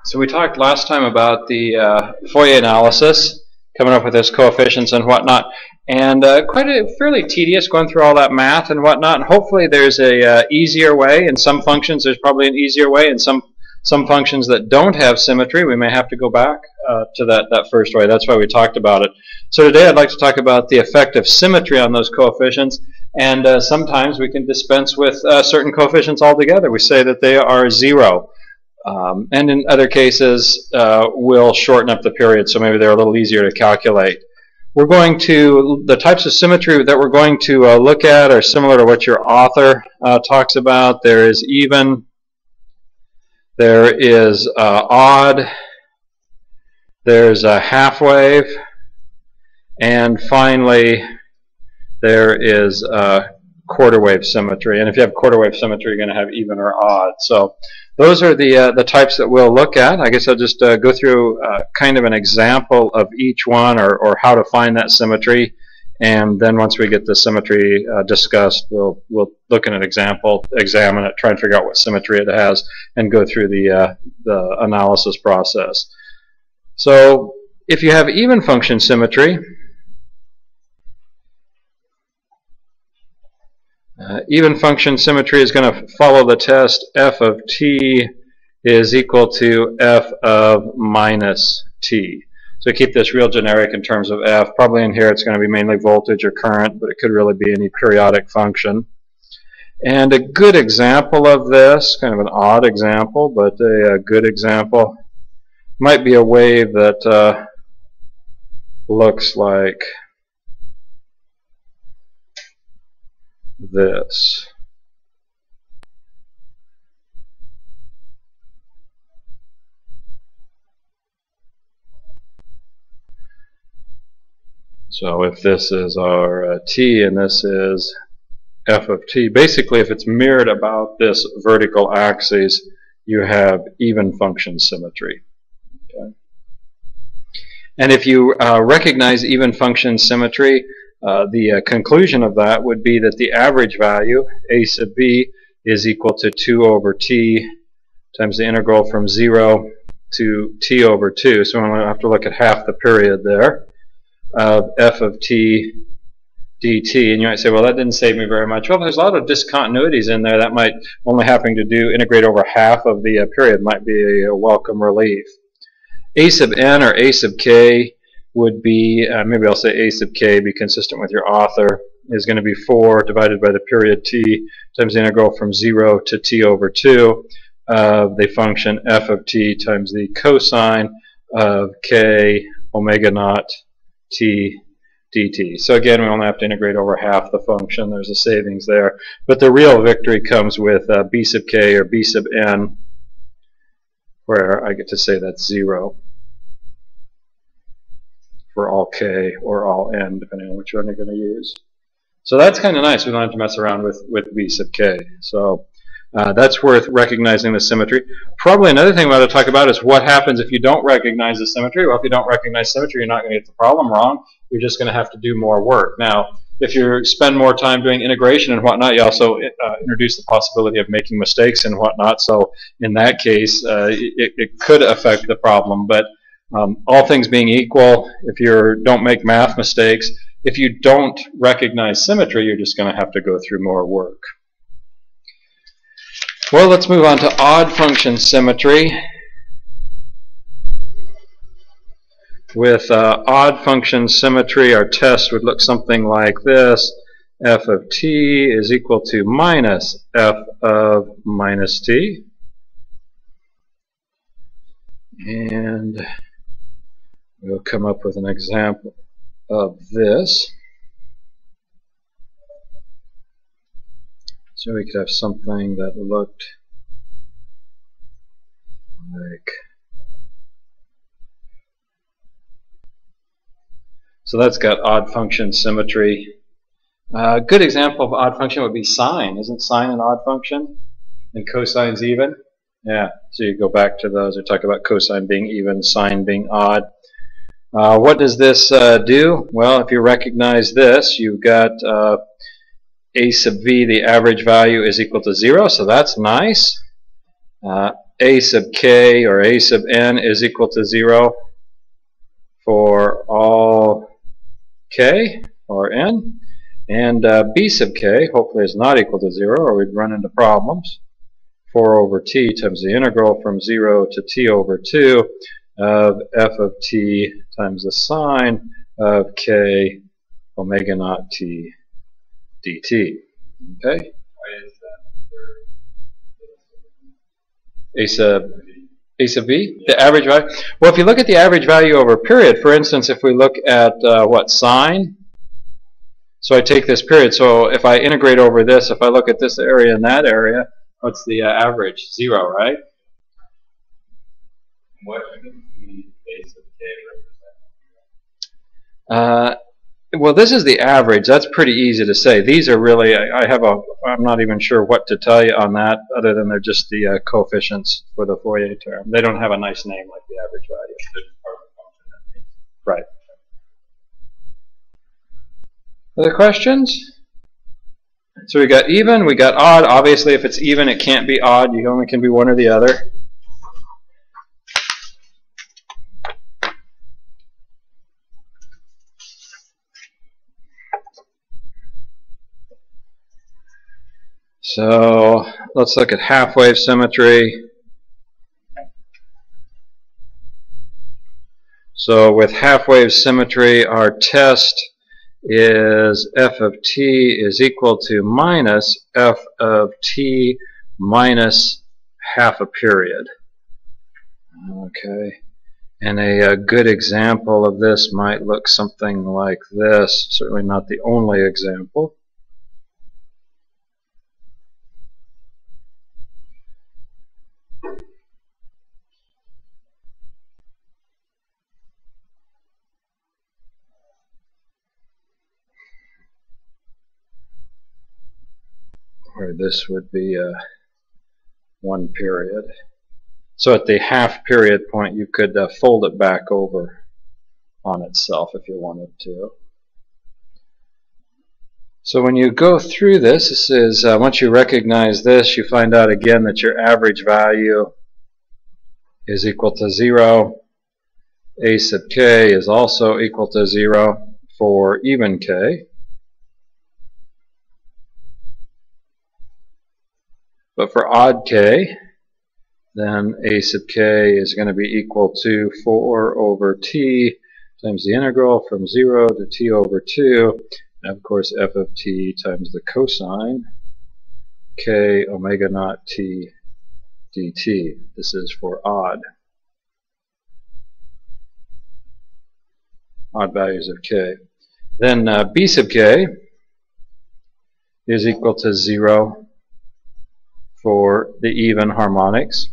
So we talked last time about the Fourier analysis, coming up with its coefficients and whatnot, and fairly tedious going through all that math and whatnot. And hopefully there's a easier way. In some functions there's probably an easier way. In some functions that don't have symmetry, we may have to go back to that first way. That's why we talked about it. So today I'd like to talk about the effect of symmetry on those coefficients. And sometimes we can dispense with certain coefficients altogether. We say that they are zero. And in other cases, we'll shorten up the period, so maybe they're a little easier to calculate. The types of symmetry that we're going to look at are similar to what your author talks about. There is even, there is odd, there's a half wave, and finally there is quarter wave symmetry. And if you have quarter wave symmetry, you're going to have even or odd. So those are the types that we'll look at. I guess I'll just go through kind of an example of each one, or how to find that symmetry. And then once we get the symmetry discussed, we'll look at an example, examine it, try and figure out what symmetry it has, and go through the analysis process. So if you have even function symmetry, even function symmetry is going to follow the test f of t is equal to f of minus t. So keep this real generic in terms of f. Probably in here it's going to be mainly voltage or current, but it could really be any periodic function. And a good example of this, kind of an odd example, but a good example, might be a wave that looks like this. So if this is our t and this is f of t, basically if it's mirrored about this vertical axis, you have even function symmetry. Okay. And if you recognize even function symmetry, the conclusion of that would be that the average value, a sub b, is equal to 2 over t times the integral from 0 to t over 2. So I'm going to have to look at half the period there of f of t dt. And you might say, well, that didn't save me very much. Well, there's a lot of discontinuities in there. That might only having to do integrate over half of the period might be a welcome relief. A sub n or a sub k would be, maybe I'll say a sub k, be consistent with your author, is going to be 4 divided by the period t times the integral from 0 to t over 2 of the function f of t times the cosine of k omega naught t dt. So again, we only have to integrate over half the function. There's a savings there. But the real victory comes with b sub k or b sub n, where I get to say that's 0. For all k or all n, depending on which one you're going to use. So that's kind of nice. We don't have to mess around with b sub k. So that's worth recognizing the symmetry. Probably another thing we ought to talk about is what happens if you don't recognize the symmetry. Well, if you don't recognize symmetry, you're not going to get the problem wrong. You're just going to have to do more work. Now, if you spend more time doing integration and whatnot, you also introduce the possibility of making mistakes and whatnot. So in that case, it could affect the problem. But all things being equal, if you don't make math mistakes, if you don't recognize symmetry, you're just going to have to go through more work. Well, let's move on to odd function symmetry. With odd function symmetry, our test would look something like this. F of t is equal to minus f of minus t. And we'll come up with an example of this. So we could have something that looked like, so that's got odd function symmetry. A good example of odd function would be sine. Isn't sine an odd function? And cosine's even? Yeah, so you go back to those. We talk about cosine being even, sine being odd. What does this do? Well, if you recognize this, you've got a sub v, the average value, is equal to 0, so that's nice. a sub k or a sub n is equal to 0 for all k or n, and b sub k hopefully is not equal to 0 or we'd run into problems. 4 over t times the integral from 0 to t over 2 of f of t times the sine of k omega naught t dt. Okay? A sub b, the average value. Well, if you look at the average value over a period, for instance, if we look at what, sine? So I take this period, so if I integrate over this, if I look at this area and that area, what's the average? 0, right? What does the base of k represent? Well, this is the average. That's pretty easy to say. These are really, I'm not even sure what to tell you on that, other than they're just the coefficients for the Fourier term. They don't have a nice name like the average value. Right. Other questions? So we got even, we got odd. Obviously, if it's even, it can't be odd. You only can be one or the other. So let's look at half-wave symmetry. So with half-wave symmetry, our test is f of t is equal to minus f of t minus half a period. Okay. And a good example of this might look something like this. Certainly not the only example. Where this would be one period. So at the half period point, you could fold it back over on itself if you wanted to. So when you go through this, this is once you recognize this, you find out again that your average value is equal to 0. A sub k is also equal to 0 for even k. But for odd k, then a sub k is going to be equal to 4 over t times the integral from 0 to t over 2, and of course f of t times the cosine k omega naught t dt. This is for odd values of k. Then b sub k is equal to 0 for the even harmonics,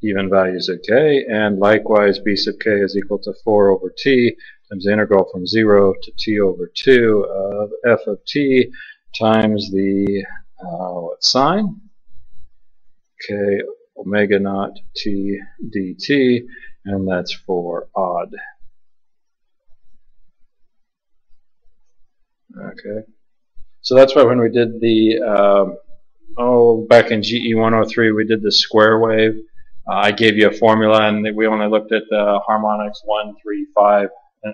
even values of k, and likewise b sub k is equal to 4 over t times the integral from 0 to t over 2 of f of t times the sine k omega naught t dt, and that's for odd. Okay, so that's why when we did the back in GE 103, we did the square wave. I gave you a formula, and we only looked at the harmonics 1, 3, 5,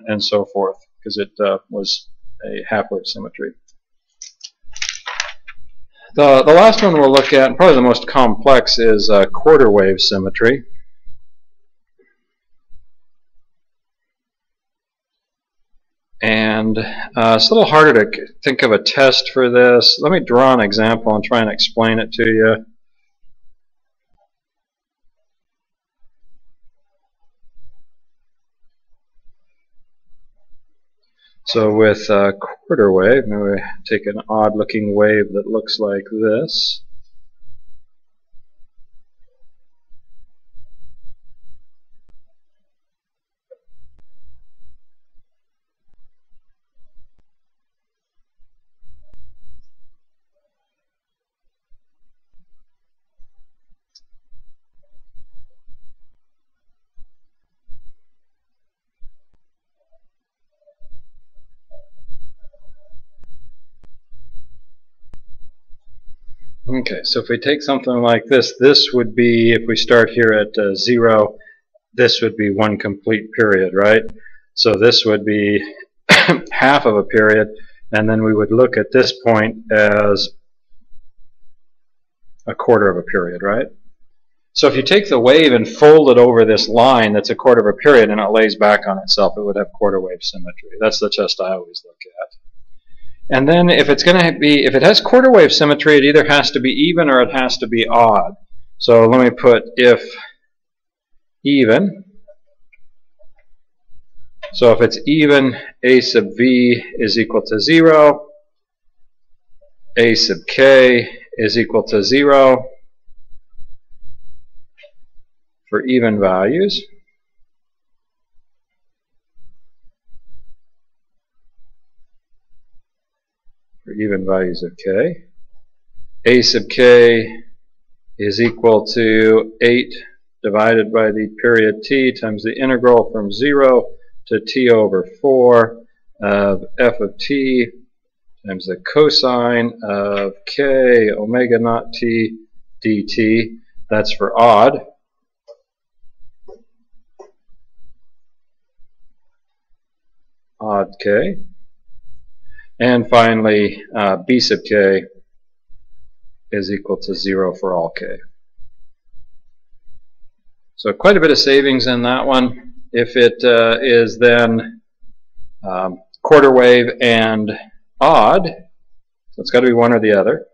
and so forth, because it was a half-wave symmetry. The last one we'll look at, and probably the most complex, is quarter-wave symmetry. And it's a little harder to think of a test for this. Let me draw an example and try and explain it to you. So with quarter wave, now we take an odd looking wave that looks like this. Okay, so if we take something like this, this would be, if we start here at 0, this would be one complete period, right? So this would be half of a period, and then we would look at this point as a quarter of a period, right? So if you take the wave and fold it over this line that's a quarter of a period and it lays back on itself, it would have quarter wave symmetry. That's the test I always look at. And then if it's going to be, if it has quarter wave symmetry, it either has to be even or it has to be odd. So let me put if even. So if it's even, a sub v is equal to 0, a sub k is equal to 0 for even values. For even values of k. A sub k is equal to 8 divided by the period t times the integral from 0 to t over 4 of f of t times the cosine of k omega naught t dt. That's for odd. Odd k. And finally, b sub k is equal to 0 for all k. So quite a bit of savings in that one. If it is then quarter wave and odd, so it's got to be one or the other.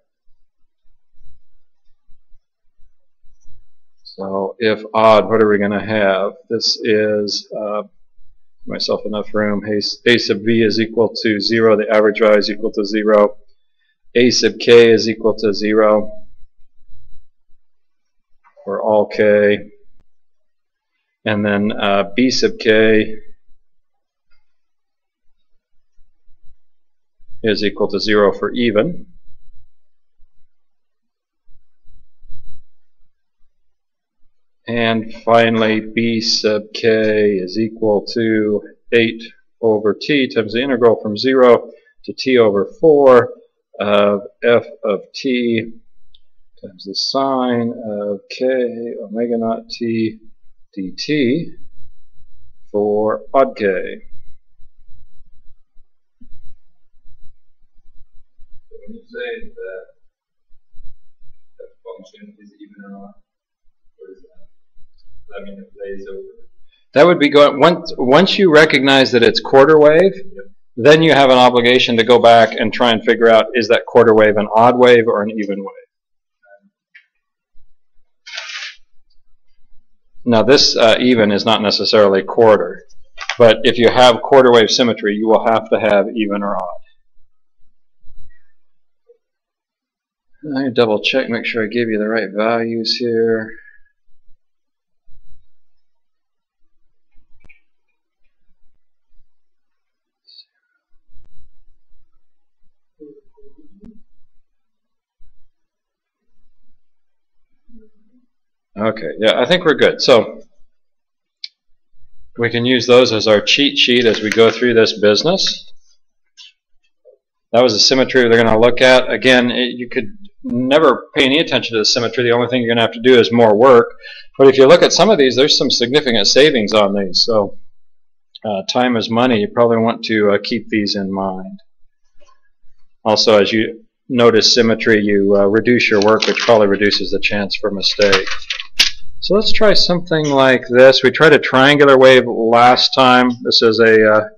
So if odd, what are we going to have? This is myself enough room. A sub v is equal to 0. The average value is equal to 0. A sub k is equal to 0 for all k. And then b sub k is equal to 0 for even. And finally, b sub k is equal to 8 over t times the integral from 0 to t over 4 of f of t times the sine of k omega naught t dt for odd k. When you say that that function is even or odd, what is that? Does that mean it lays over? That would be going once you recognize that it's quarter wave, Yep. then you have an obligation to go back and try and figure out, is that quarter wave an odd wave or an even wave? Now this even is not necessarily quarter, but if you have quarter wave symmetry, you will have to have even or odd. Let me double check, make sure I give you the right values here. Okay, yeah, I think we're good. So we can use those as our cheat sheet as we go through this business. That was the symmetry they're going to look at. Again, you could never pay any attention to the symmetry. The only thing you're going to have to do is more work. But if you look at some of these, there's some significant savings on these. So time is money. You probably want to keep these in mind. Also, as you notice symmetry, you reduce your work, which probably reduces the chance for mistake. So let's try something like this. We tried a triangular wave last time. This is a,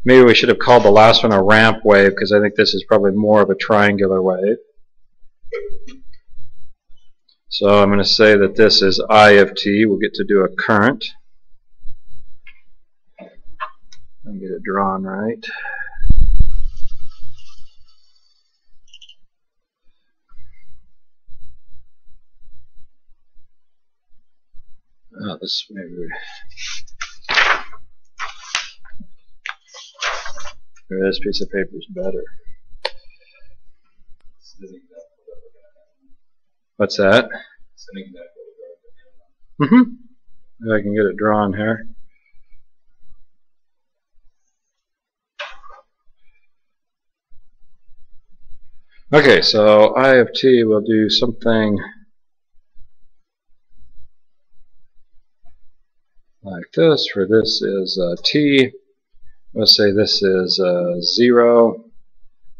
maybe we should have called the last one a ramp wave, because I think this is probably more of a triangular wave. So I'm going to say that this is I of t. We'll get to do a current. And get it drawn right. Oh, this maybe this piece of paper is better. What's that? If I can get it drawn here. Okay, so I of t will do something like this, where this is t. Let's say this is 0.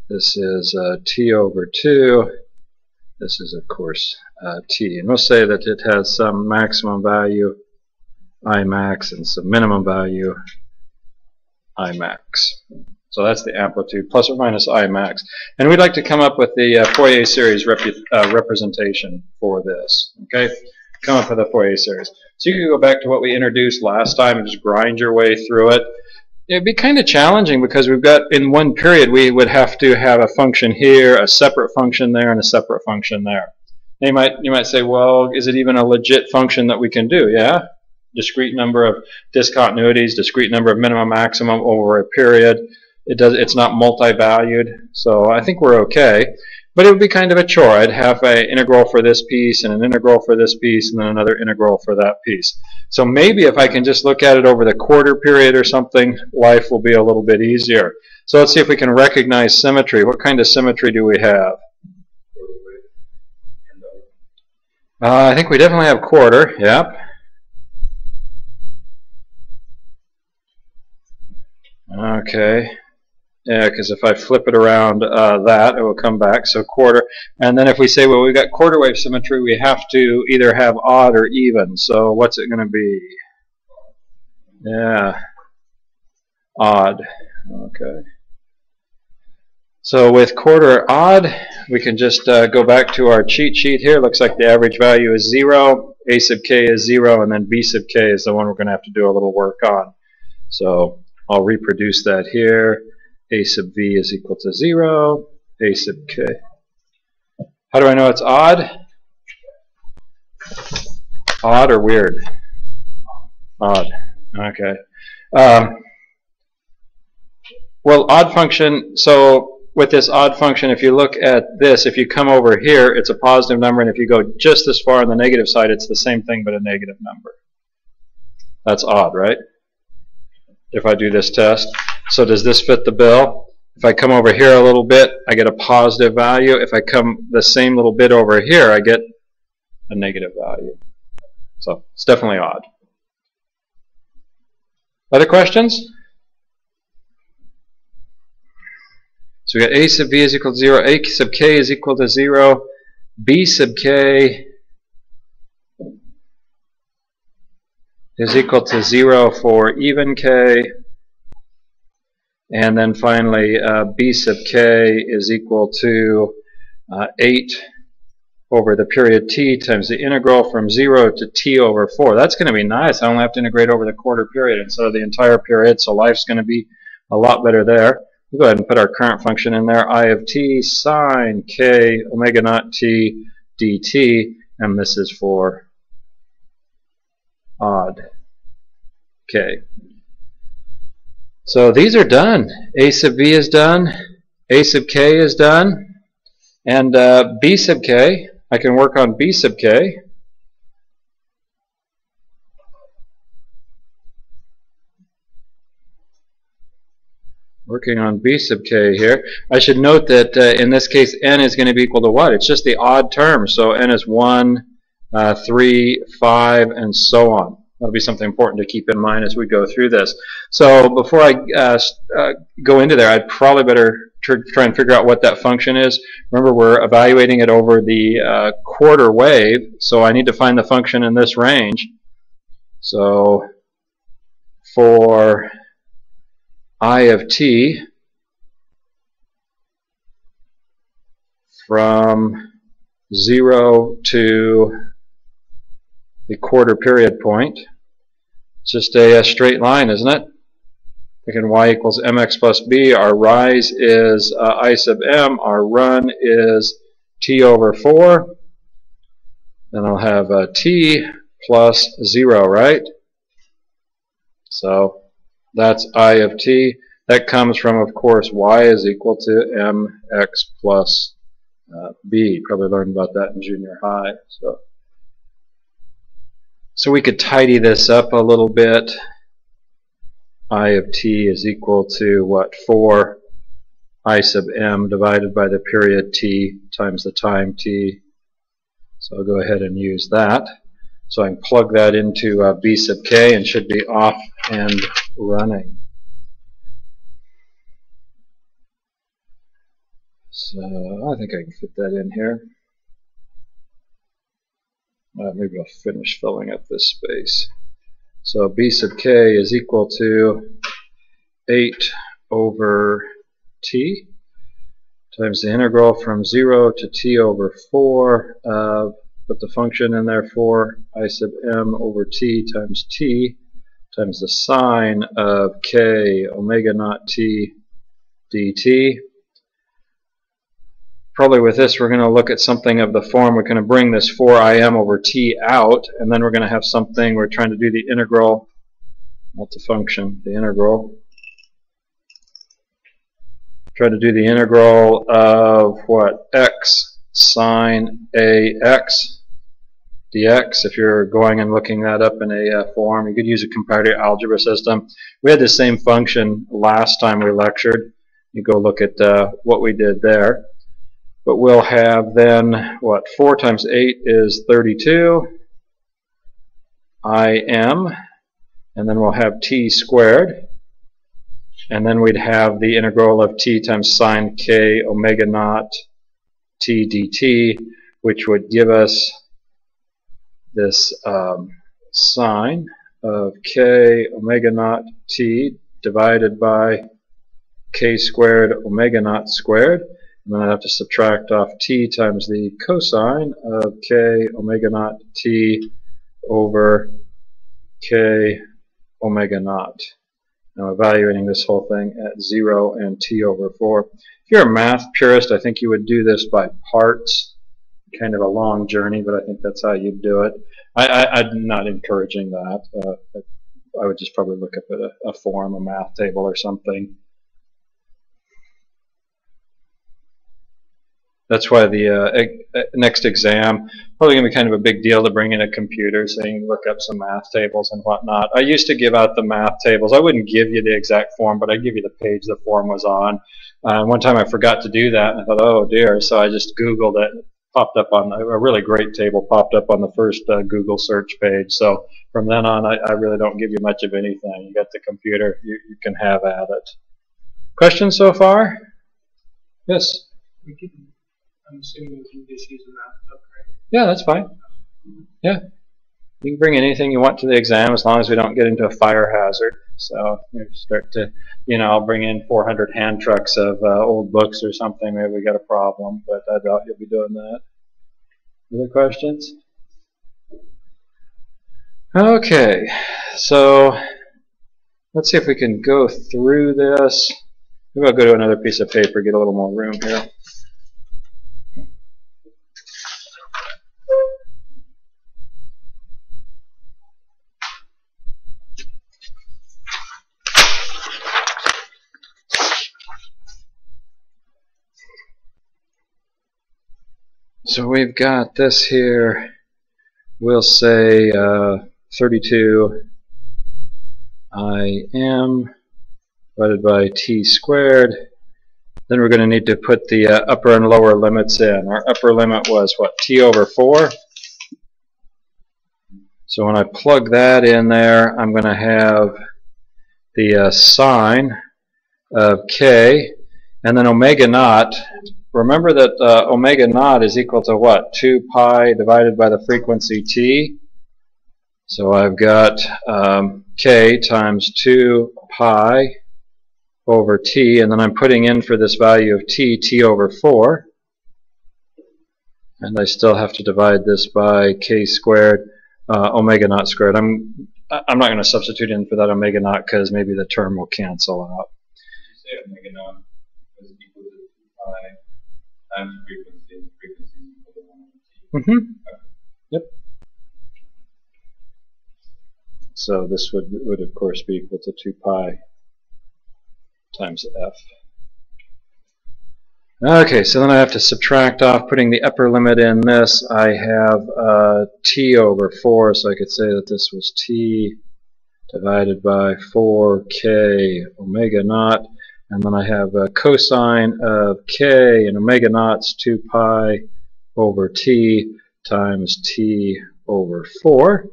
This is t over 2. This is, of course, t. And we'll say that it has some maximum value, I max, and some minimum value, I max. So that's the amplitude, plus or minus I max. And we'd like to come up with the Fourier series representation for this. Okay, come up with a Fourier series. So you can go back to what we introduced last time and just grind your way through it. It'd be kind of challenging because we've got, in one period, we would have to have a function here, a separate function there, and a separate function there. You might say, well, is it even a legit function that we can do? Yeah, discrete number of discontinuities, discrete number of minimum maximum over a period. It's not multi-valued, so I think we're okay. But it would be kind of a chore. I'd have an integral for this piece and an integral for this piece and then another integral for that piece. So maybe if I can just look at it over the quarter period or something, life will be a little bit easier. So let's see if we can recognize symmetry. What kind of symmetry do we have? I think we definitely have quarter, yep. Okay. Yeah, because if I flip it around that, it will come back. So quarter. And then if we say, well, we've got quarter wave symmetry, we have to either have odd or even. So what's it going to be? Yeah, odd. Okay. So with quarter odd, we can just go back to our cheat sheet here. Looks like the average value is 0, a sub k is 0, and then b sub k is the one we're going to have to do a little work on. So I'll reproduce that here. A sub v is equal to 0, a sub k. How do I know it's odd? Odd or weird? Odd. Okay. Well, odd function, so with this odd function, if you look at this, if you come over here, it's a positive number, and if you go just this far on the negative side, it's the same thing but a negative number. That's odd, right? If I do this test. So does this fit the bill? If I come over here a little bit, I get a positive value. If I come the same little bit over here, I get a negative value. So it's definitely odd. Other questions? So we got a sub v is equal to 0, a sub k is equal to 0, b sub k is equal to 0 for even k, and then finally b sub k is equal to 8 over the period t times the integral from 0 to t over 4. That's going to be nice. I only have to integrate over the quarter period instead of the entire period, so life's going to be a lot better there. We'll go ahead and put our current function in there, I of t sine k omega naught t dt, and this is for odd k. So these are done. A sub v is done, a sub k is done, and b sub k, I can work on b sub k. Working on b sub k here. I should note that in this case n is going to be equal to what? It's just the odd term, so n is 1, 3, 5, and so on. That'll be something important to keep in mind as we go through this. So before I go into there, I'd probably better try and figure out what that function is. Remember, we're evaluating it over the quarter wave, so I need to find the function in this range. So for I of t from 0 to the quarter period point. It's just a straight line, isn't it? Again, y equals mx plus b. Our rise is I sub m. Our run is t over 4. Then I'll have t plus 0, right? So that's I of t. That comes from, of course, y is equal to mx plus b. Probably learned about that in junior high. So we could tidy this up a little bit. I of t is equal to what? 4 I sub m divided by the period t times the time t. So I'll go ahead and use that. So I can plug that into b sub k and should be off and running. So I think I can fit that in here. Maybe I'll finish filling up this space. So b sub k is equal to 8 over t times the integral from 0 to t over 4. Put the function in there for I sub m over t times the sine of k omega naught t dt. Probably with this we're going to look at something of the form, we're going to bring this 4im over t out, and then we're going to have something, we're trying to do the integral, not the function, the integral. Try to do the integral of what? X sine ax dx. If you're going and looking that up in a form, you could use a comparative algebra system. We had the same function last time we lectured. You go look at what we did there. But we'll have then, what, 4 times 8 is 32 im, and then we'll have t squared, and then we'd have the integral of t times sine k omega naught t dt, which would give us this sine of k omega naught t divided by k squared omega naught squared. And then I have to subtract off t times the cosine of k omega naught t over k omega naught. Now evaluating this whole thing at 0 and t over 4. If you're a math purist, I think you would do this by parts. Kind of a long journey, but I think that's how you'd do it. I'm not encouraging that. I would just probably look up at a form, a math table or something. That's why the next exam probably going to be kind of a big deal to bring in a computer so you can look up some math tables and whatnot. I used to give out the math tables. I wouldn't give you the exact form, but I'd give you the page the form was on. One time I forgot to do that, and I thought, oh dear, so I just Googled it. Popped up on a really great table, popped up on the first Google search page. So from then on, I really don't give you much of anything. You got the computer, you can have at it. Questions so far? Yes? I'm assuming we can just use a math book, right? Yeah, that's fine. Yeah. You can bring anything you want to the exam as long as we don't get into a fire hazard. So you start to, I'll bring in 400 hand trucks of old books or something. Maybe we got a problem, but I doubt you'll be doing that. Other questions? Okay, so let's see if we can go through this. Maybe I'll go to another piece of paper, get a little more room here. So we've got this here, we'll say 32 im divided by t squared. Then we're going to need to put the upper and lower limits in. Our upper limit was what, t over 4? So when I plug that in there, I'm going to have the sine of k, and then omega naught. Remember that omega naught is equal to what? 2 pi divided by the frequency t. So I've got k times 2 pi over t, and then I'm putting in for this value of t over 4. And I still have to divide this by k squared omega naught squared. I'm not going to substitute in for that omega naught because maybe the term will cancel out. You say omega naught is equal to 2 pi times frequency, and frequency is equal to 1 over t. Yep. So this would of course be equal to 2 pi times f. Okay, so then I have to subtract off, putting the upper limit in this. I have t over 4, so I could say that this was t divided by 4k omega naught. And then I have a cosine of k and omega naught's 2 pi over t times t over 4.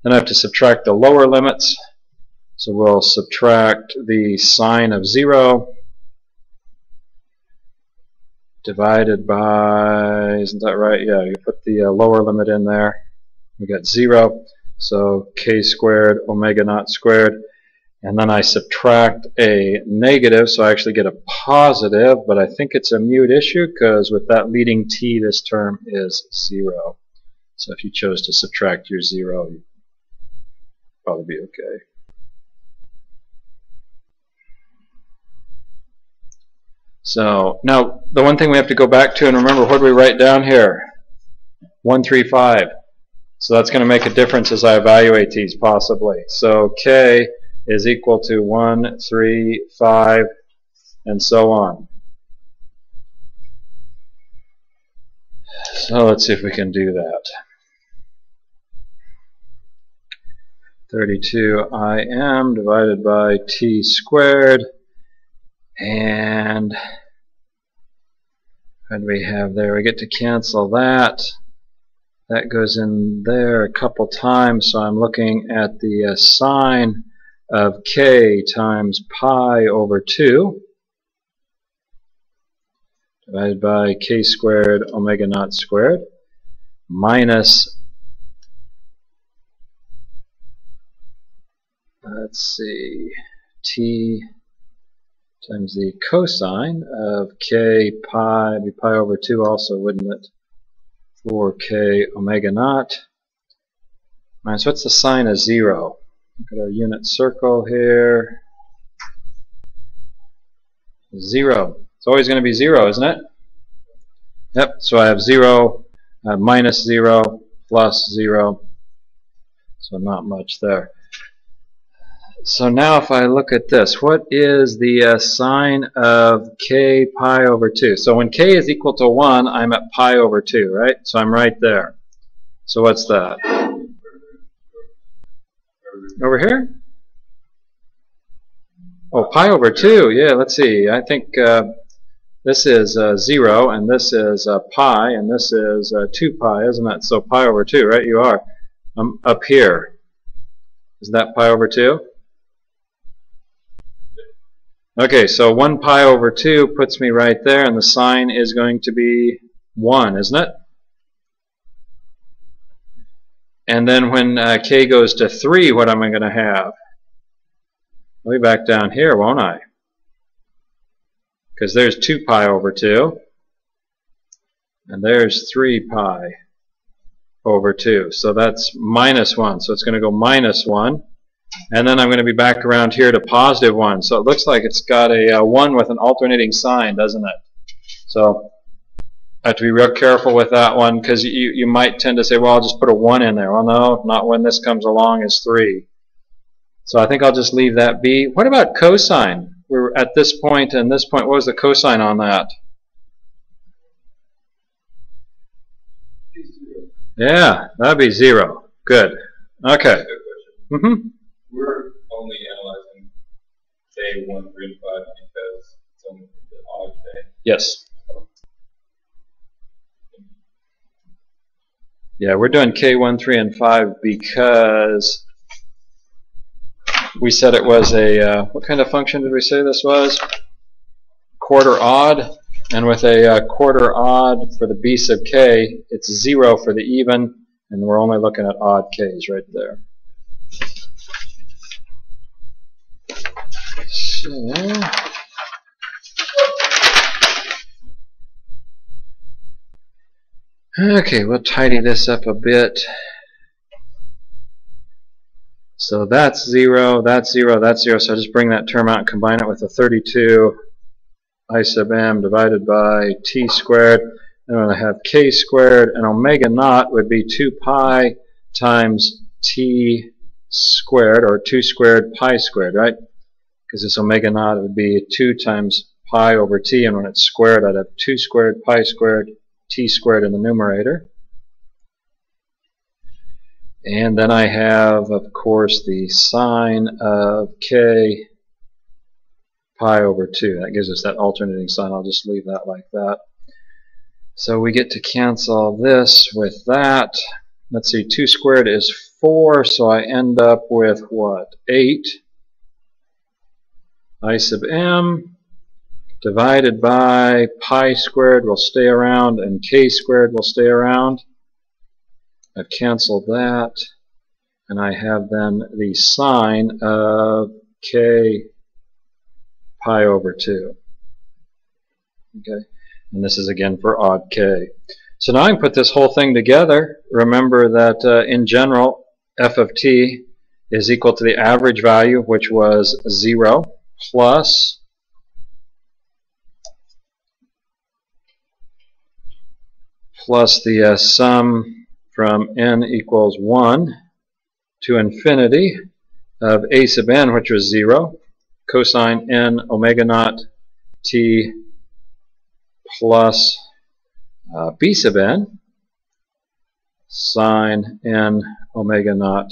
Then I have to subtract the lower limits. So we'll subtract the sine of 0 divided by, isn't that right? Yeah, you put the lower limit in there. We got 0. So k squared omega naught squared. And then I subtract a negative, so I actually get a positive, but I think it's a mute issue because with that leading t, this term is 0. So if you chose to subtract your 0, you'd probably be okay. So now the one thing we have to go back to and remember, what do we write down here? 135. So that's going to make a difference as I evaluate these possibly. So k is equal to 1, 3, 5, and so on. So let's see if we can do that. 32 im divided by t squared. And what do we have there? We get to cancel that. That goes in there a couple times, so I'm looking at the sine of k times pi over 2 divided by k squared omega naught squared minus, let's see, t times the cosine of k pi, be pi over 2 also, wouldn't it? 4k omega naught. Minus, what's the sine of 0? Look at our unit circle here. 0. It's always going to be 0, isn't it? Yep, so I have 0, minus 0, plus 0. So not much there. So now if I look at this, what is the sine of k pi over 2? So when k is equal to 1, I'm at pi over 2, right? So I'm right there. So what's that? Over here? Oh, pi over 2. Yeah, let's see. I think this is 0, and this is pi, and this is 2 pi, isn't it? So pi over 2, right? You are. I'm up here. Is that pi over 2? Okay, so 1 pi over 2 puts me right there, and the sine is going to be 1, isn't it? And then when k goes to 3, what am I going to have? I'll be back down here, won't I? Because there's 2 pi over 2, and there's 3 pi over 2. So that's minus 1, so it's going to go minus 1. And then I'm going to be back around here to positive 1. So it looks like it's got a 1 with an alternating sign, doesn't it? So I have to be real careful with that one, because you might tend to say, well, I'll just put a 1 in there. Well, no, not when this comes along as 3. So I think I'll just leave that be. What about cosine? We're at this point and this point. What was the cosine on that? Yeah, that'd be 0. Good. Okay. Mm-hmm. We're only analyzing k 1, 3, and 5 because it's only the odd k. Yes. Yeah, we're doing k 1, 3, and 5 because we said it was a, what kind of function did we say this was? Quarter odd. And with a quarter odd for the b sub k, it's 0 for the even, and we're only looking at odd k's right there. So, okay, we'll tidy this up a bit. So that's 0, that's 0, that's 0. So I just bring that term out and combine it with the 32 I sub m divided by t squared. And I'm going to have k squared, and omega naught would be 2 pi times t squared, or 2 squared pi squared, right? Because this omega naught would be 2 times pi over t, and when it's squared, I'd have 2 squared pi squared t squared in the numerator. And then I have, of course, the sine of k pi over 2. That gives us that alternating sign. I'll just leave that like that. So we get to cancel this with that. Let's see, 2 squared is 4, so I end up with what? 8 I sub m divided by pi squared will stay around and k squared will stay around. I've canceled that, and I have then the sine of k pi over 2. Okay, and this is again for odd k. So now I can put this whole thing together. Remember that in general, f of t is equal to the average value, which was 0, plus the sum from n equals 1 to infinity of a sub n, which was 0, cosine n omega naught t plus b sub n sine n omega naught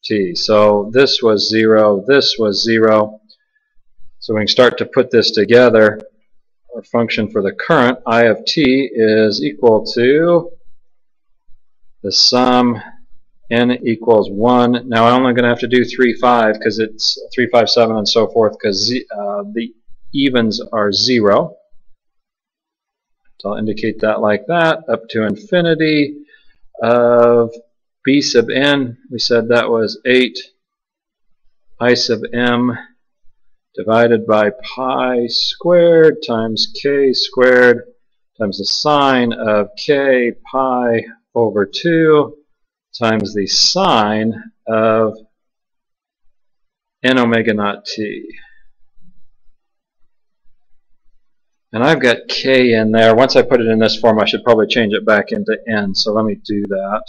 t. So this was 0, this was 0. So we can start to put this together. Our function for the current, I of t, is equal to the sum n equals 1. Now I'm only going to have to do 3, 5 because it's 3, 5, 7 and so forth because the evens are 0. So I'll indicate that like that, up to infinity of b sub n. We said that was 8 I sub m divided by pi squared times k squared times the sine of k pi over 2 times the sine of n omega naught t. And I've got k in there. Once I put it in this form, I should probably change it back into n. So let me do that.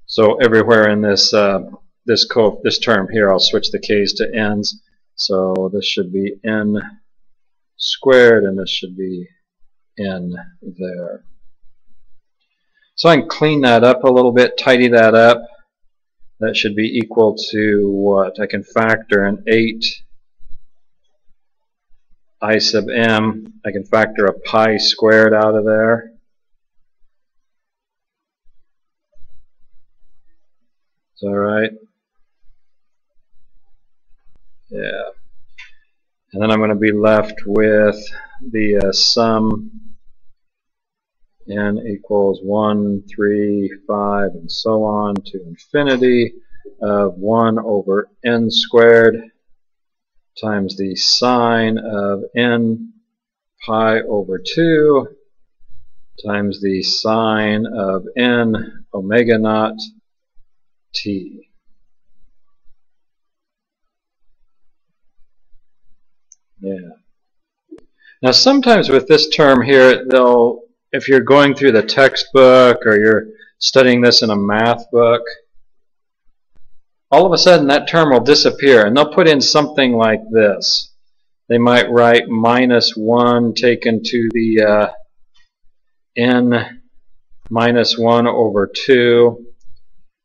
So everywhere in this this term here, I'll switch the k's to n's. So this should be n squared, and this should be n there. So I can clean that up a little bit, tidy that up. That should be equal to what? I can factor an 8 I sub m. I can factor a pi squared out of there. Is that right? Yeah. And then I'm going to be left with the sum n equals 1, 3, 5, and so on to infinity of 1 over n squared times the sine of n pi over 2 times the sine of n omega naught t. Yeah. Now sometimes with this term here, if you're going through the textbook or you're studying this in a math book, all of a sudden that term will disappear and they'll put in something like this. They might write minus 1 taken to the n minus 1 over 2.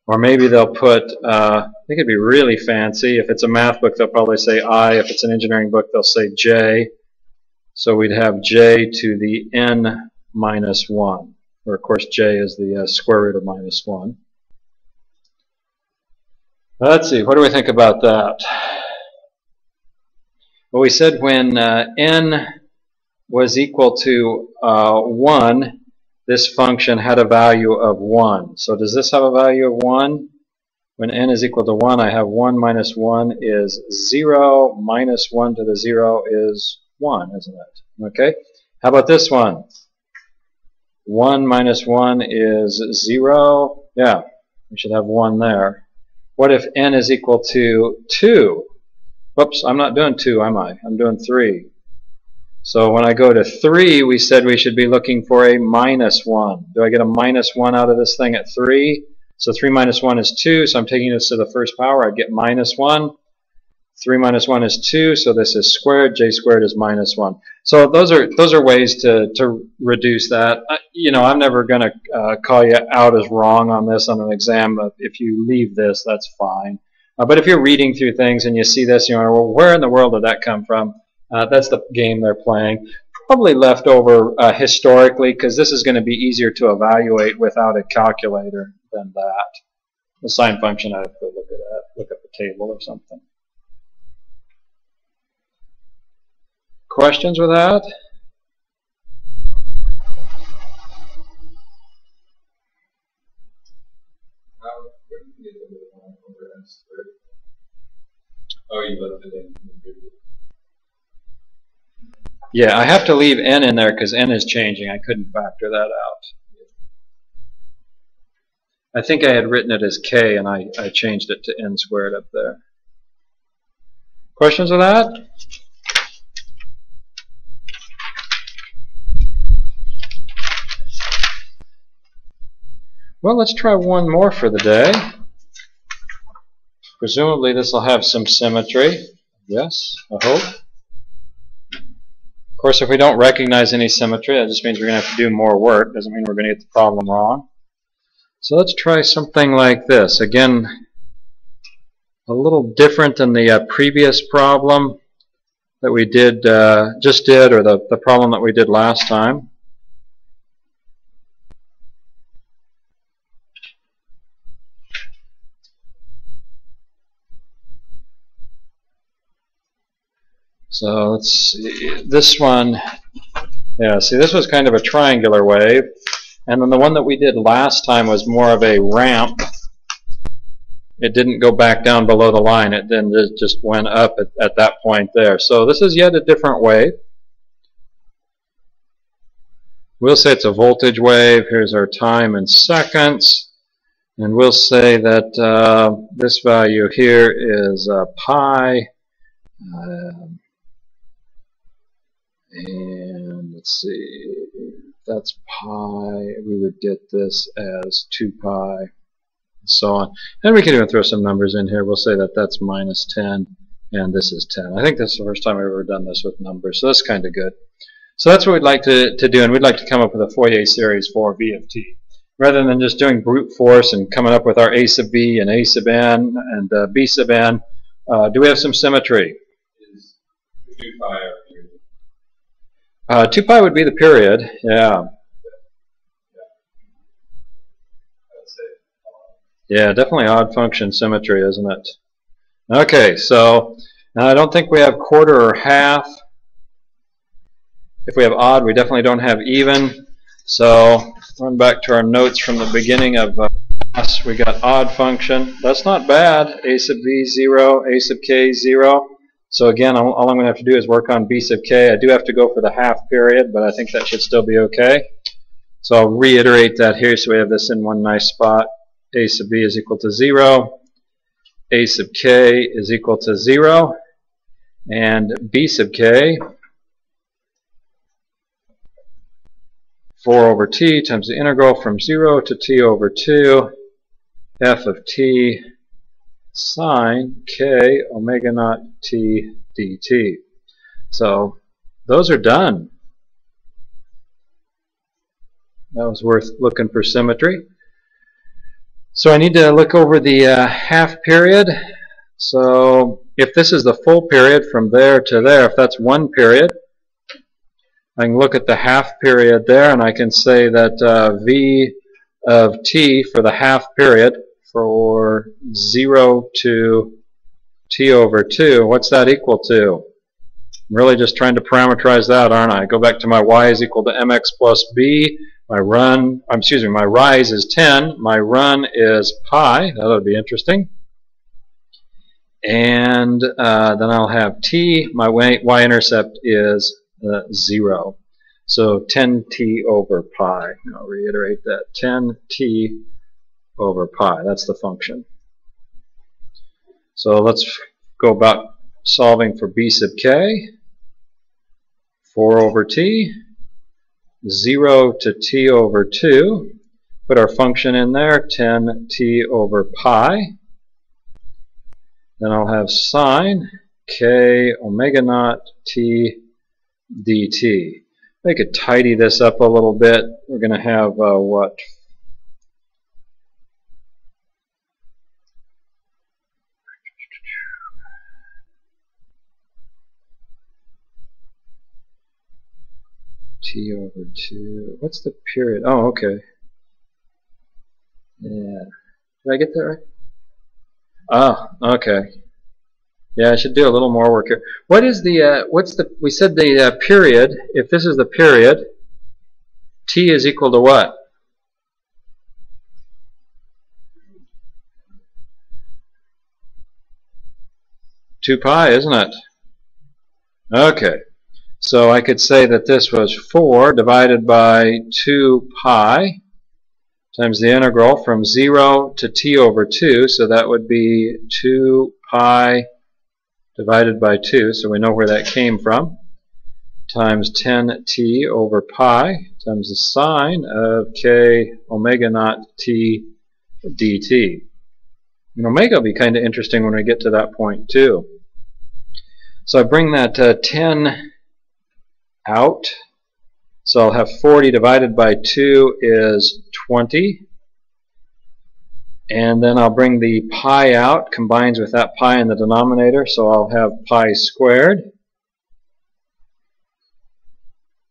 Or maybe they'll put, I think it'd be really fancy. If it's a math book, they'll probably say I. If it's an engineering book, they'll say j. So we'd have j to the n minus 1. Or of course, j is the square root of minus 1. Let's see, what do we think about that? Well, we said when n was equal to 1, this function had a value of 1. So does this have a value of 1? When n is equal to 1, I have 1 minus 1 is 0. Minus 1 to the 0 is 1, isn't it? Okay. How about this one? 1 minus 1 is 0. Yeah, we should have 1 there. What if n is equal to 2? Whoops, I'm not doing 2, am I? I'm doing 3. So when I go to 3, we said we should be looking for a minus 1. Do I get a minus 1 out of this thing at 3? So 3 minus 1 is 2, so I'm taking this to the first power. I'd get minus 1. 3 minus 1 is 2, so this is squared. J squared is minus 1. So those are ways to reduce that. You know, I'm never going to call you out as wrong on this on an exam. If you leave this, that's fine. But if you're reading through things and you see this, you know, well, where in the world did that come from? That's the game they're playing. Probably left over historically, because this is going to be easier to evaluate without a calculator than that. The sine function, I have to go look at that, look at the table or something. Questions with that? Oh, you left it in. Yeah, I have to leave n in there because n is changing. I couldn't factor that out. I think I had written it as k, and I changed it to n squared up there. Questions with that? Well, let's try one more for the day. Presumably this will have some symmetry. Yes, I hope. Of course, if we don't recognize any symmetry, that just means we're going to have to do more work. Doesn't mean we're going to get the problem wrong. So let's try something like this. Again, a little different than the previous problem that we did, or the problem that we did last time. So let's see, this one, yeah, see, this was kind of a triangular wave, and then the one that we did last time was more of a ramp. It didn't go back down below the line, it then just went up at that point there. So this is yet a different wave. We'll say it's a voltage wave. Here's our time in seconds, and we'll say that this value here is pi. And let's see, if that's pi, we would get this as 2 pi, and so on. And we can even throw some numbers in here. We'll say that that's minus 10, and this is 10. I think that's the first time I've ever done this with numbers, so that's kind of good. So that's what we'd like to do, and we'd like to come up with a Fourier series for v of t. Rather than just doing brute force and coming up with our a sub b and a sub n and b sub n, do we have some symmetry? Is 2 pi or 2 pi would be the period, yeah. Yeah, definitely odd function symmetry, isn't it? Okay, so now I don't think we have quarter or half. If we have odd, we definitely don't have even. So run back to our notes from the beginning of class. We got odd function. That's not bad. A sub b 0, a sub k 0. So again, all I'm going to have to do is work on b sub k. I do have to go for the half period, but I think that should still be okay. So I'll reiterate that here so we have this in one nice spot. A sub b is equal to 0. A sub k is equal to 0. And b sub k, 4 over t times the integral from 0 to t over 2, f of t sine k omega naught t dt. So those are done. That was worth looking for symmetry. So I need to look over the half period. So if this is the full period from there to there, if that's one period, I can look at the half period there, and I can say that v of t for the half period for 0 to t over 2, what's that equal to? I'm really just trying to parameterize that, aren't I? Go back to my y is equal to mx plus b. My rise is 10. My run is pi. That would be interesting. And then I'll have t. My y-intercept is 0. So 10t over pi. And I'll reiterate that. 10t over pi. That's the function. So let's go about solving for b sub k. 4 over t. 0 to t over 2. Put our function in there. 10t over pi. Then I'll have sine k omega naught t dt. I could tidy this up a little bit. We're going to have what? T over 2. What's the period? Oh, okay. Yeah. Did I get that right? Oh, okay. Yeah, I should do a little more work here. What is the, we said the period, if this is the period, t is equal to what? Two pi, isn't it? Okay. So I could say that this was 4 divided by 2 pi times the integral from 0 to t over 2. So that would be 2 pi divided by 2, so we know where that came from, times 10t over pi times the sine of k omega naught t dt. And omega will be kind of interesting when we get to that point too. So I bring that 10 out, so I'll have 40 divided by 2 is 20. And then I'll bring the pi out, combines with that pi in the denominator, so I'll have pi squared.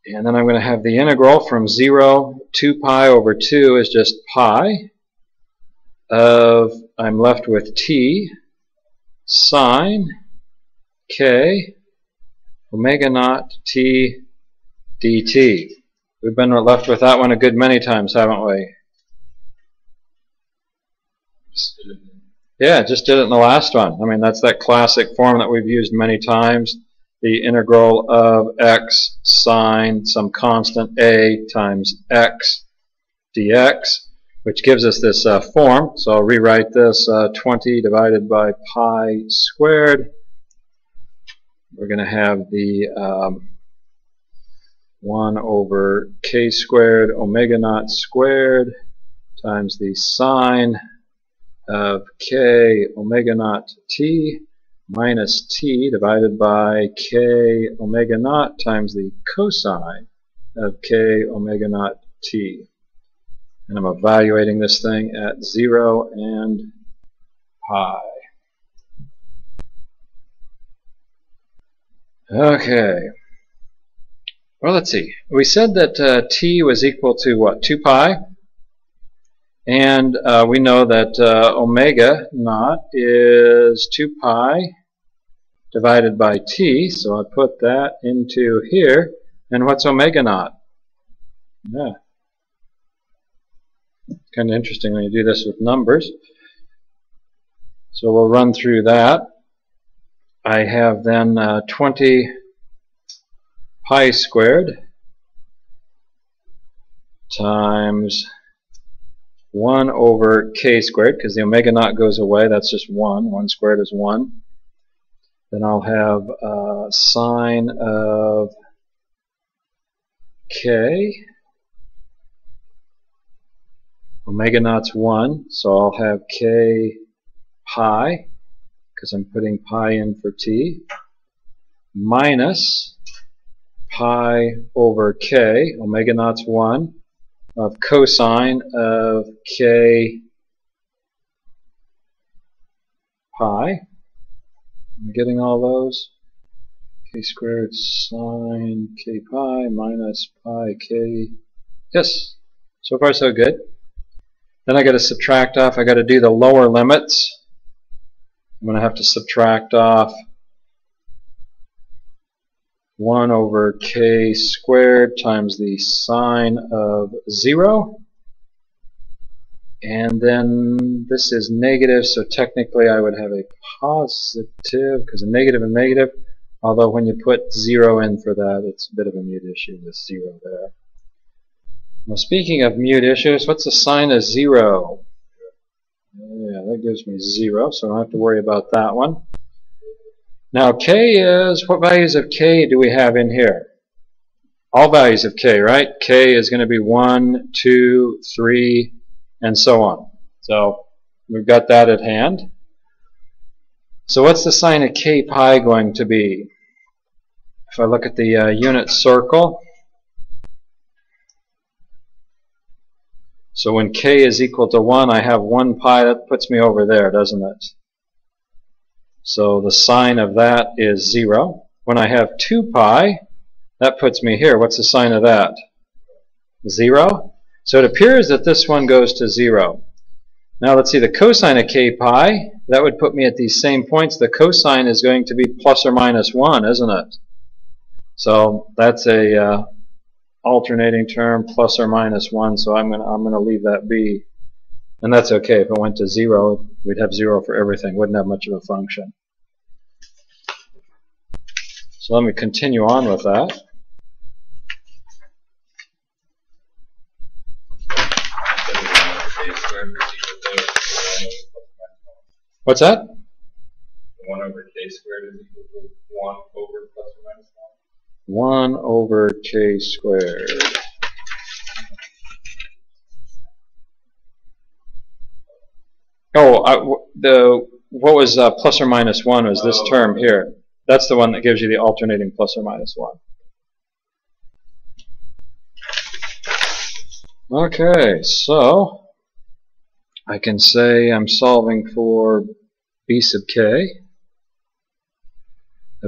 And then I'm going to have the integral from 0, 2 pi over 2 is just pi of, I'm left with t sine k omega naught t dt. We've been left with that one a good many times, haven't we? Yeah, just did it in the last one. I mean, that's that classic form that we've used many times. The integral of x sine some constant a times x dx, which gives us this form. So I'll rewrite this 20 divided by pi squared. We're going to have the 1 over k squared omega naught squared times the sine of k omega naught t minus t divided by k omega naught times the cosine of k omega naught t. And I'm evaluating this thing at 0 and pi. Okay. Well, let's see. We said that t was equal to what? 2 pi? And we know that omega naught is 2 pi divided by t, so I put that into here. And what's omega naught? Yeah. Kind of interesting when you do this with numbers. So we'll run through that. I have then 20 pi squared times 1 over k squared, because the omega naught goes away, that's just 1. 1 squared is 1. Then I'll have sine of k. Omega naught's 1, so I'll have k pi, because I'm putting pi in for t, minus pi over k, omega naught's 1, of cosine of k pi. I'm getting all those. K squared sine k pi minus pi k. Yes, so far so good. Then I got to subtract off. I got to do the lower limits. I'm going to have to subtract off 1 over k squared times the sine of 0. And then this is negative, so technically I would have a positive, because a negative and negative, although when you put 0 in for that, it's a bit of a mute issue, this 0 there. Now speaking of mute issues, what's the sine of 0? Yeah, that gives me 0, so I don't have to worry about that one. Now k is, what values of k do we have in here? All values of k, right? K is going to be 1, 2, 3, and so on. So we've got that at hand. So what's the sign of k pi going to be? If I look at the unit circle, so when k is equal to 1, I have 1 pi. That puts me over there, doesn't it? So the sign of that is 0. When I have 2 pi, that puts me here. What's the sign of that? 0. So it appears that this one goes to 0. Now let's see, the cosine of k pi, that would put me at these same points. The cosine is going to be plus or minus 1, isn't it? So that's a alternating term, plus or minus 1, so I'm gonna leave that be. And that's okay. If it went to 0, we'd have 0 for everything. Wouldn't have much of a function. So let me continue on with that. What's that? 1 over k squared is equal to 1 over plus or minus 1 over k squared. Oh, what was plus or minus 1 was this term here. That's the one that gives you the alternating plus or minus 1. Okay, so I can say I'm solving for b sub k.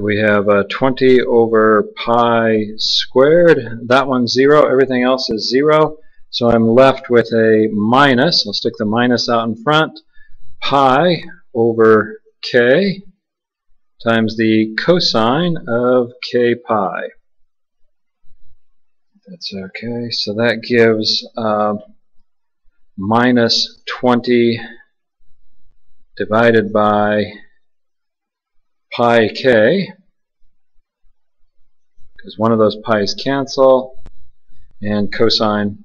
We have 20 over pi squared. That one's 0. Everything else is 0. So I'm left with a minus. I'll stick the minus out in front. Pi over k times the cosine of k pi. That's okay. So that gives minus 20 divided by pi k, because one of those pi's cancel, and cosine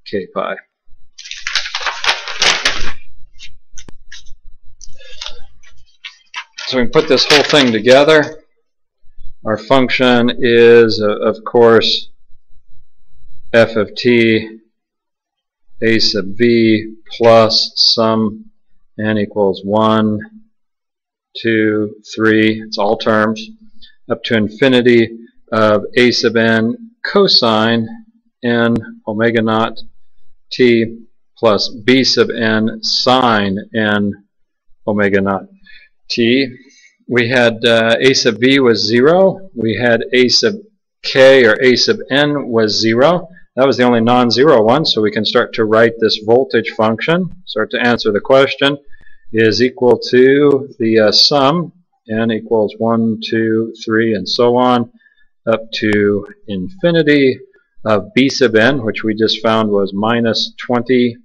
k pi. So we can put this whole thing together. Our function is, of course, f of t a sub v plus sum n equals 1, 2, 3, it's all terms, up to infinity of a sub n cosine n omega naught t plus b sub n sine n omega naught t. We had a sub v was 0. We had a sub k or a sub n was 0. That was the only non-zero one, so we can start to write this voltage function, start to answer the question, is equal to the sum, n equals 1, 2, 3, and so on, up to infinity of b sub n, which we just found was minus 20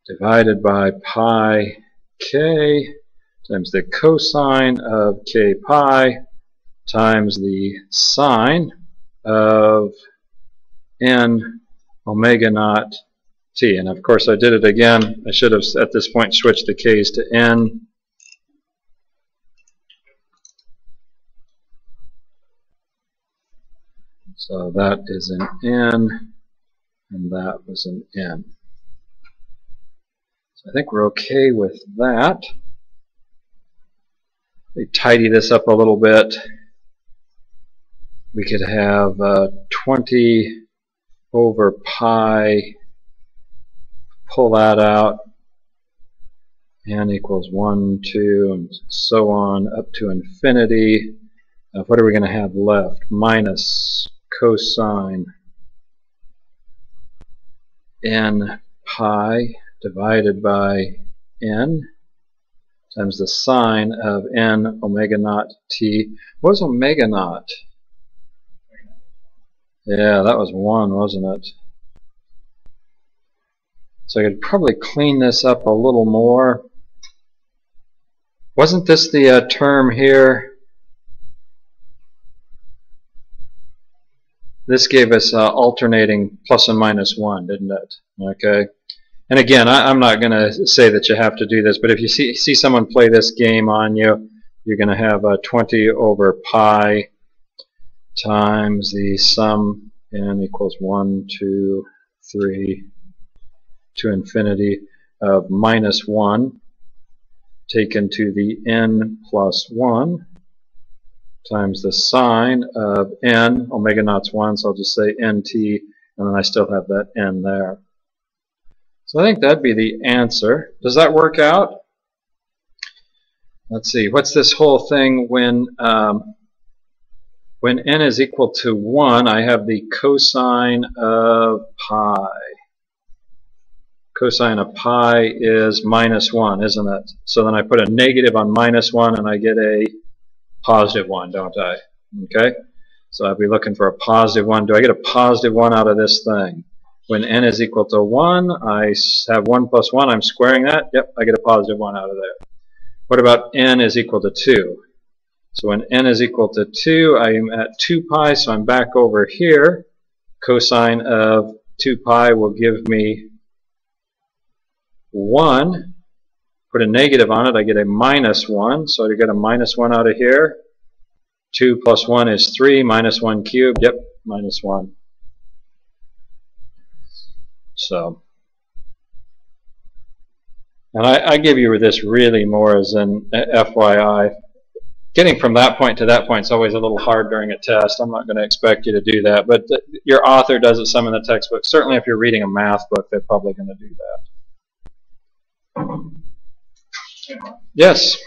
divided by pi k times the cosine of k pi times the sine of n omega naught t. And of course I did it again. I should have at this point switched the k's to n. So that is an n, and that was an n. So I think we're okay with that. Let me tidy this up a little bit. We could have 20 over pi, pull that out, n equals 1, 2, and so on, up to infinity. What are we going to have left? Minus cosine n pi divided by n times the sine of n omega naught t. What was omega naught? Yeah, that was 1, wasn't it? So I could probably clean this up a little more. Wasn't this the term here? This gave us alternating plus and minus 1, didn't it? Okay. And again, I'm not going to say that you have to do this, but if you see someone play this game on you, you're going to have 20 over pi times the sum n equals 1, 2, 3 to infinity of minus 1 taken to the n plus 1 times the sine of n. Omega naught's 1, so I'll just say nt, and then I still have that n there. So I think that'd be the answer. Does that work out? Let's see. What's this whole thing when n is equal to 1, I have the cosine of pi. Cosine of pi is minus 1, isn't it? So then I put a negative on minus 1 and I get a positive 1, don't I? Okay? So I'll be looking for a positive 1. Do I get a positive 1 out of this thing? When n is equal to 1, I have 1 plus 1. I'm squaring that. Yep, I get a positive 1 out of there. What about n is equal to 2? So when n is equal to 2, I am at 2 pi, so I'm back over here. Cosine of 2 pi will give me 1. Put a negative on it, I get a minus 1. So I get a minus 1 out of here. 2 plus 1 is 3, minus 1 cubed. Yep, minus 1. So, and I give you this really more as an FYI. Getting from that point to that point is always a little hard during a test. I'm not going to expect you to do that, but your author does it some in the textbook. Certainly if you're reading a math book, they're probably going to do that. Yes?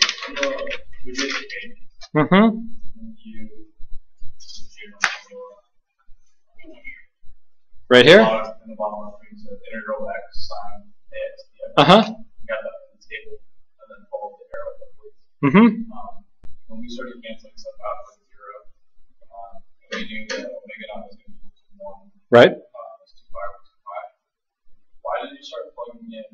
Mm-hmm. Right here? Uh-huh. Mm-hmm. When we started canceling stuff out with 0, we knew that omega naught was going to be 1. Right. 2 pi was 2 pi. Why did you start plugging in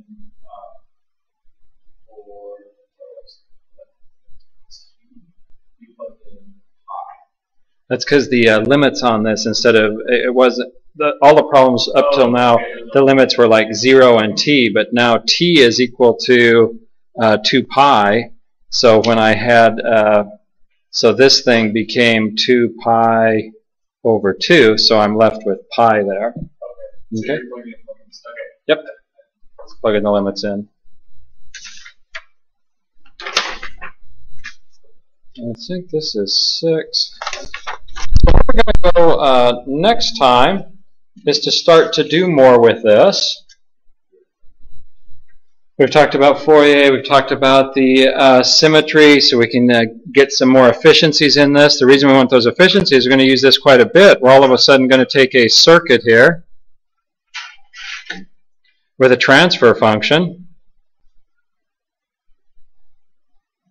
you plugged in pi? That's because the limits on this, instead of, it wasn't, all the problems up till now, the limits were like 0 and t, but now t is equal to 2 pi. So when I had, so this thing became 2 pi over 2, so I'm left with pi there. Okay. So Okay. you're plugging in limits. Okay. Yep. Let's plug in the limits in. I think this is 6. So what we're going to go next time is to start to do more with this. We've talked about Fourier, we've talked about the symmetry, so we can get some more efficiencies in this. The reason we want those efficiencies, we're going to use this quite a bit. We're all of a sudden going to take a circuit here with a transfer function.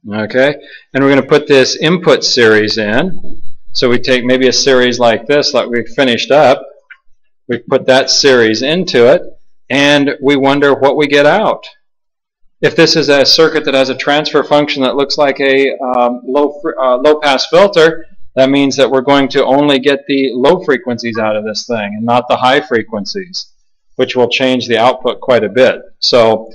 Okay, and we're going to put this input series in. So we take maybe a series like this, like we finished up. We put that series into it, and we wonder what we get out. If this is a circuit that has a transfer function that looks like a low-pass filter, that means that we're going to only get the low frequencies out of this thing and not the high frequencies, which will change the output quite a bit. So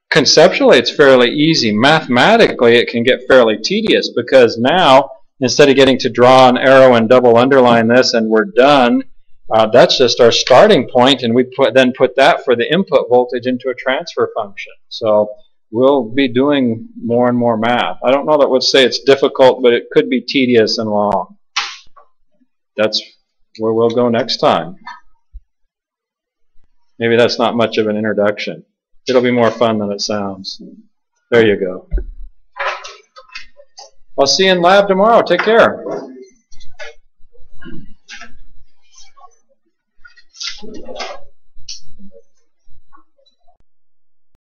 conceptually, it's fairly easy. Mathematically, it can get fairly tedious because now, instead of getting to draw an arrow and double underline this and we're done, that's just our starting point, and we then put that for the input voltage into a transfer function. So we'll be doing more and more math. I don't know that would say it's difficult, but it could be tedious and long. That's where we'll go next time. Maybe that's not much of an introduction. It'll be more fun than it sounds. There you go. I'll see you in lab tomorrow. Take care.